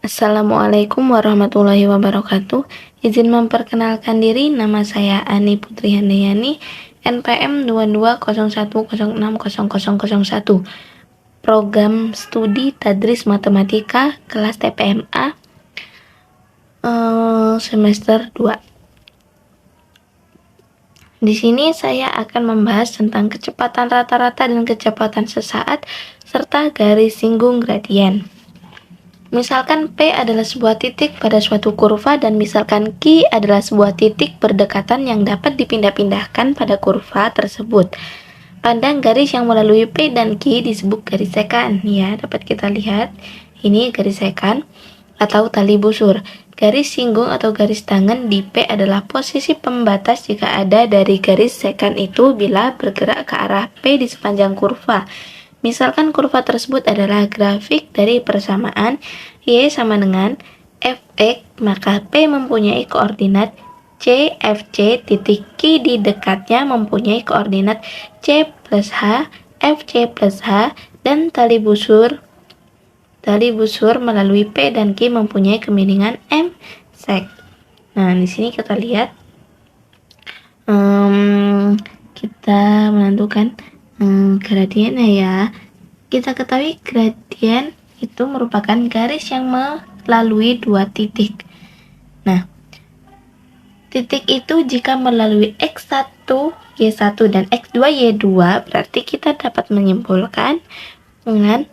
Assalamualaikum warahmatullahi wabarakatuh. Izin memperkenalkan diri, nama saya Ani Putri Handayani, NPM 2201060001, Program Studi Tadris Matematika, kelas TPMA, semester 2. Di sini saya akan membahas tentang kecepatan rata-rata dan kecepatan sesaat, serta garis singgung gradien. Misalkan P adalah sebuah titik pada suatu kurva dan misalkan Q adalah sebuah titik berdekatan yang dapat dipindah-pindahkan pada kurva tersebut. Pandang garis yang melalui P dan Q disebut garis sekan. Ya, dapat kita lihat. Ini garis sekan atau tali busur. Garis singgung atau garis tangan di P adalah posisi pembatas jika ada dari garis sekan itu bila bergerak ke arah P di sepanjang kurva. Misalkan kurva tersebut adalah grafik dari persamaan Y sama dengan Fx, maka P mempunyai koordinat C, FC, titik Q di dekatnya mempunyai koordinat C plus H, FC plus H, dan tali busur melalui P dan Q mempunyai kemiringan M sek. Nah, di sini kita lihat kita menentukan gradiennya ya. Kita ketahui gradien itu merupakan garis yang melalui dua titik. Nah, titik itu jika melalui X1, Y1, dan X2, Y2, berarti kita dapat menyimpulkan dengan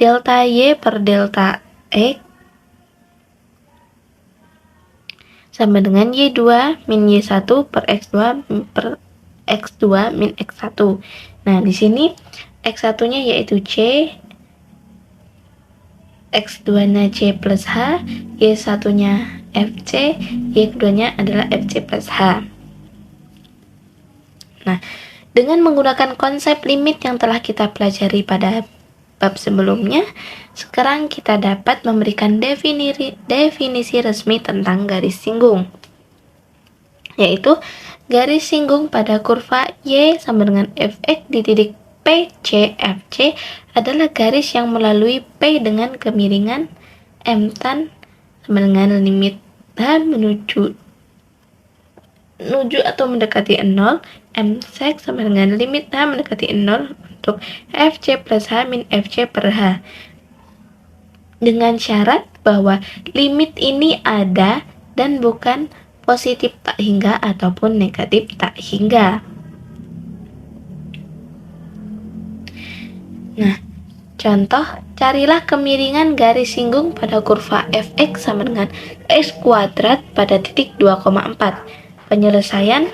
delta Y per delta X sama dengan Y2 min Y1 per X2 min X1. Nah, di sini X1-nya yaitu C, X2-nya C plus H, Y1-nya FC, Y2-nya adalah FC plus H. Nah, dengan menggunakan konsep limit yang telah kita pelajari pada bab sebelumnya, sekarang kita dapat memberikan definisi resmi tentang garis singgung, yaitu garis singgung pada kurva Y sama dengan Fx di titik PC FC adalah garis yang melalui P dengan kemiringan M tan sama dengan limit H menuju atau mendekati 0, M sek sama dengan limit H mendekati 0 untuk FC plus H min FC per H, dengan syarat bahwa limit ini ada dan bukan positif tak hingga ataupun negatif tak hingga. Nah, contoh, carilah kemiringan garis singgung pada kurva Fx sama dengan X kuadrat pada titik 2,4. Penyelesaian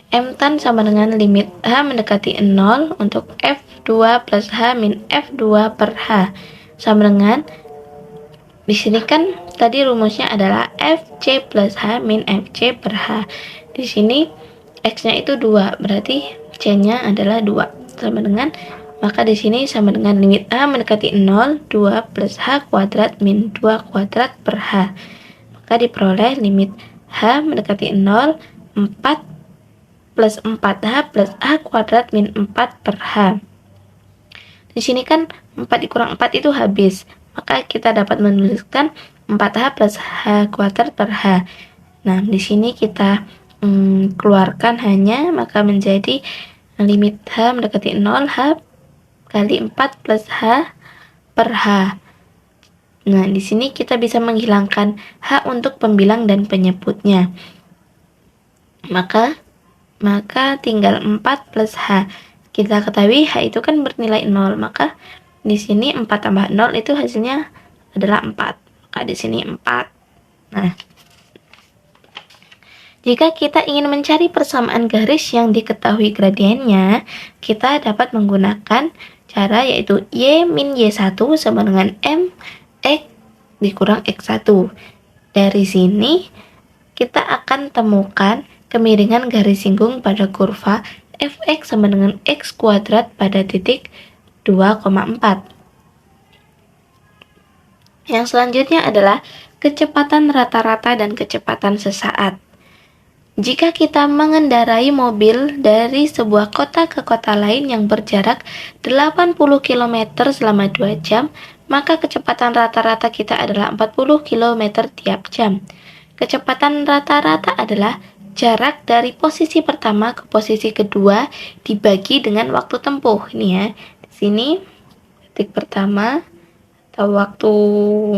M tan sama dengan limit H mendekati 0 untuk F2 plus H min F2 per H sama dengan, di sini kan tadi rumusnya adalah Fc plus H min Fc per H. Di sini X-nya itu 2, berarti C-nya adalah 2 sama dengan, maka di sini sama dengan limit H mendekati 0, 2 plus H kuadrat min 2 kuadrat per H. Maka diperoleh limit H mendekati 0, 4 plus 4H plus H kuadrat min 4 per H. Di sini kan 4 dikurang 4 itu habis, maka kita dapat menuliskan 4H plus H kuadrat per H. Nah, di sini kita keluarkan hanya, maka menjadi limit H mendekati 0, H kali 4 plus H per H. Nah, di sini kita bisa menghilangkan H untuk pembilang dan penyebutnya. Maka tinggal 4 plus H. Kita ketahui H itu kan bernilai 0, maka di sini 4 tambah 0 itu hasilnya adalah 4. Maka di sini 4. Nah, jika kita ingin mencari persamaan garis yang diketahui gradiennya, kita dapat menggunakan cara yaitu Y min Y1 sama dengan M X dikurang X1. Dari sini kita akan temukan kemiringan garis singgung pada kurva Fx sama dengan X kuadrat pada titik 2,4. Yang selanjutnya adalah kecepatan rata-rata dan kecepatan sesaat. Jika kita mengendarai mobil dari sebuah kota ke kota lain yang berjarak 80 km selama 2 jam, maka kecepatan rata-rata kita adalah 40 km tiap jam. Kecepatan rata-rata adalah jarak dari posisi pertama ke posisi kedua dibagi dengan waktu tempuh. Ini ya, di sini detik pertama atau waktu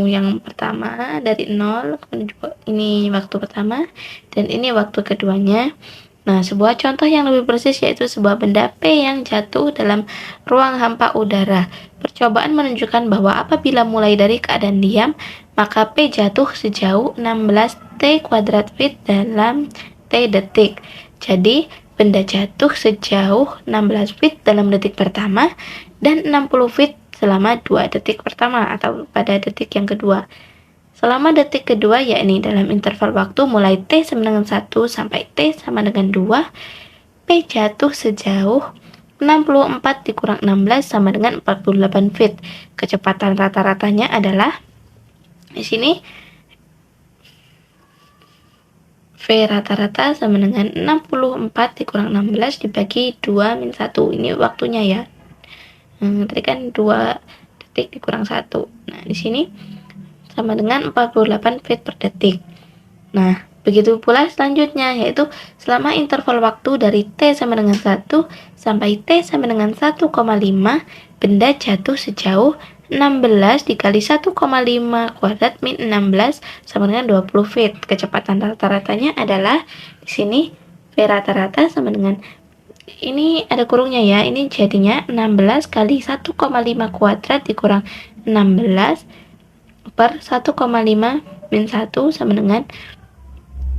yang pertama dari 0, kemudian juga ini waktu pertama dan ini waktu keduanya. Nah, sebuah contoh yang lebih persis yaitu sebuah benda P yang jatuh dalam ruang hampa udara. Percobaan menunjukkan bahwa apabila mulai dari keadaan diam, maka P jatuh sejauh 16 T kuadrat feet dalam T detik. Jadi, benda jatuh sejauh 16 feet dalam detik pertama dan 60 feet selama 2 detik pertama atau pada detik yang kedua. Selama detik kedua, yakni dalam interval waktu mulai T sama dengan 1 sampai T sama dengan 2, P jatuh sejauh 64 dikurang 16 sama dengan 48 feet. Kecepatan rata-ratanya adalah di sini V rata-rata sama dengan 64 dikurang 16 dibagi 2 min 1. Ini waktunya ya. Tadi kan 2 detik dikurang 1. Nah, di sini sama dengan 48 feet per detik. Nah, begitu pula selanjutnya, yaitu selama interval waktu dari T sama dengan 1 sampai T sama dengan 1,5, benda jatuh sejauh 16 dikali 1,5 kuadrat min 16 sama dengan 20 feet. Kecepatan rata-ratanya adalah di sini V rata-rata sama dengan, ini ada kurungnya ya, ini jadinya 16 kali 1,5 kuadrat dikurang 16 per 1,5 min 1 sama dengan,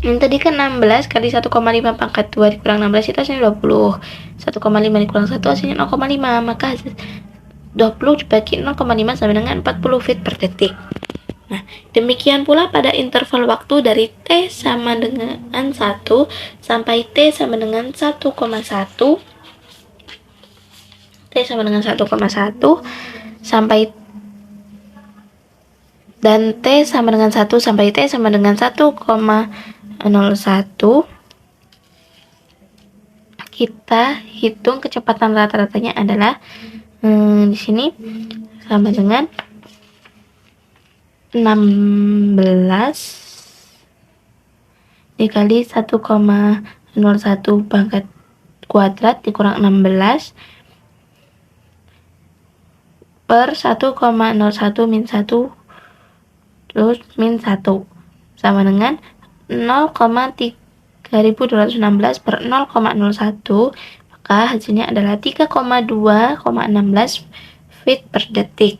yang tadi kan 16 kali 1,5 pangkat 2 dikurang 16 itu hasilnya 20. 1,5 dikurang 1 hasilnya 0,5, maka 20 dibagi 0,5 sama dengan 40 feet per detik. Nah, demikian pula pada interval waktu dari T sama dengan 1 sampai T sama dengan 1,1, T sama dengan 1,1 sampai dan T sama dengan 1 sampai T sama dengan 1,01, kita hitung kecepatan rata-ratanya adalah di sini sama dengan 16 dikali 1,01 pangkat kuadrat dikurang 16 per 1,01 min 1 terus min 1 sama dengan 0,3216 per 0,01, maka hasilnya adalah 3,2,16 feet per detik.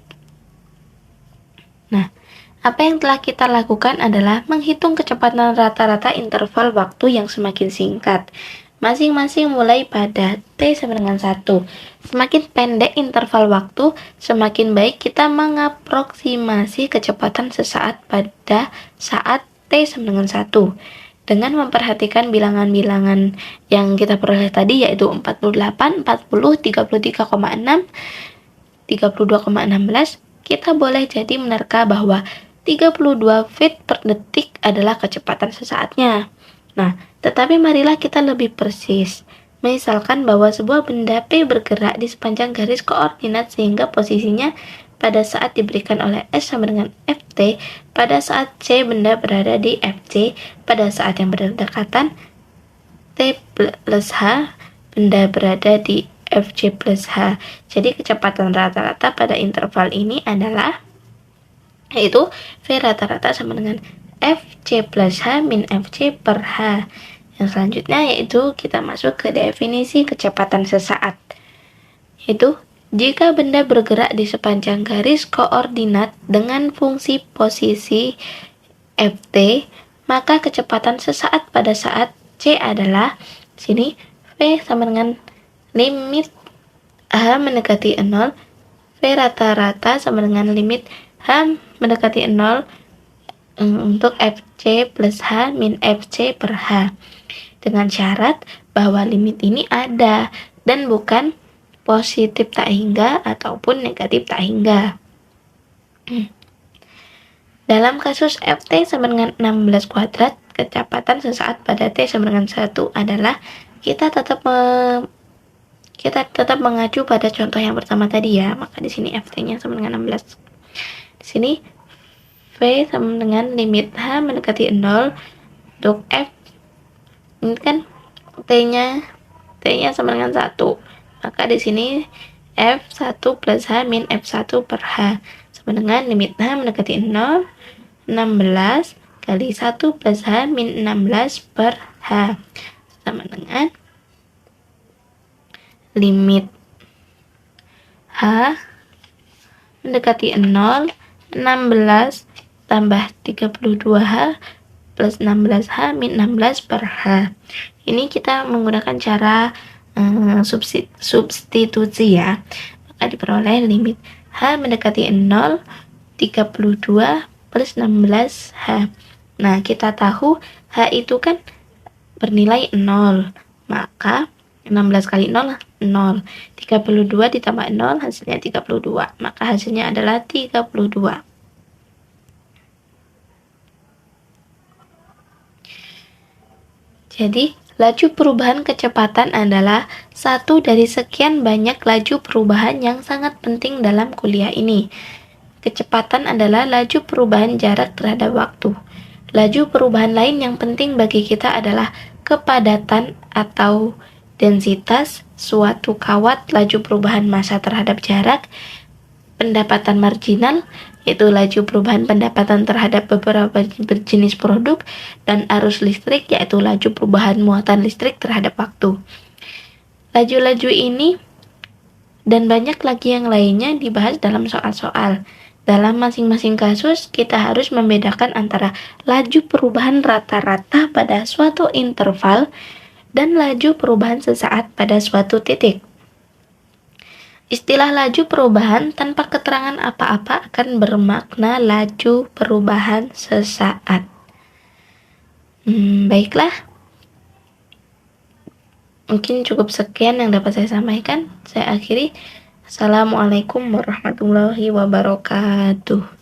Nah, apa yang telah kita lakukan adalah menghitung kecepatan rata-rata interval waktu yang semakin singkat, masing-masing mulai pada T sama dengan 1. Semakin pendek interval waktu, semakin baik kita mengaproksimasi kecepatan sesaat pada saat T sama dengan 1. Dengan memperhatikan bilangan-bilangan yang kita peroleh tadi, yaitu 48, 40, 33,6, 32,16, kita boleh jadi menerka bahwa 32 feet per detik adalah kecepatan sesaatnya. Nah, tetapi marilah kita lebih persis. Misalkan bahwa sebuah benda P bergerak di sepanjang garis koordinat sehingga posisinya pada saat diberikan oleh S sama dengan Ft, pada saat C benda berada di Fc, pada saat yang berdekatan T plus H, benda berada di Fc plus H. Jadi kecepatan rata-rata pada interval ini adalah, yaitu V rata-rata sama dengan Fc plus H min Fc per H. Yang selanjutnya yaitu kita masuk ke definisi kecepatan sesaat, yaitu jika benda bergerak di sepanjang garis koordinat dengan fungsi posisi Ft, maka kecepatan sesaat pada saat C adalah sini V sama dengan limit H mendekati 0, V rata-rata sama dengan limit H mendekati 0 untuk Fc plus H min Fc per H, dengan syarat bahwa limit ini ada dan bukan positif tak hingga ataupun negatif tak hingga. Dalam kasus Ft sama dengan 16 kuadrat, kecepatan sesaat pada T sama dengan 1 adalah kita tetap mengacu pada contoh yang pertama tadi ya. Maka di sini Ft-nya sama dengan 16 Di sini V sama dengan limit H mendekati 0 untuk F. Ini kan T-nya sama dengan 1. Maka di sini F1 plus H min F1 per H sama dengan limit H mendekati 0, 16 kali 1 plus H min 16 per H sama dengan limit H mendekati 0, 16 tambah 32H plus 16H min 16 per H. Ini kita menggunakan cara substitusi ya. Maka diperoleh limit H mendekati 0, 32 plus 16H. Nah, kita tahu H itu kan bernilai 0. Maka 16 kali 0, 0. 32 ditambah 0 hasilnya 32. Maka hasilnya adalah 32. Jadi, laju perubahan kecepatan adalah satu dari sekian banyak laju perubahan yang sangat penting dalam kuliah ini. Kecepatan adalah laju perubahan jarak terhadap waktu. Laju perubahan lain yang penting bagi kita adalah kepadatan atau densitas suatu kawat, laju perubahan massa terhadap jarak, pendapatan marginal, yaitu laju perubahan pendapatan terhadap beberapa jenis produk, dan arus listrik, yaitu laju perubahan muatan listrik terhadap waktu. Laju-laju ini dan banyak lagi yang lainnya dibahas dalam soal-soal. Dalam masing-masing kasus, kita harus membedakan antara laju perubahan rata-rata pada suatu interval dan laju perubahan sesaat pada suatu titik. Istilah laju perubahan tanpa keterangan apa-apa akan bermakna laju perubahan sesaat. Baiklah. Mungkin cukup sekian yang dapat saya sampaikan. Saya akhiri. Assalamualaikum warahmatullahi wabarakatuh.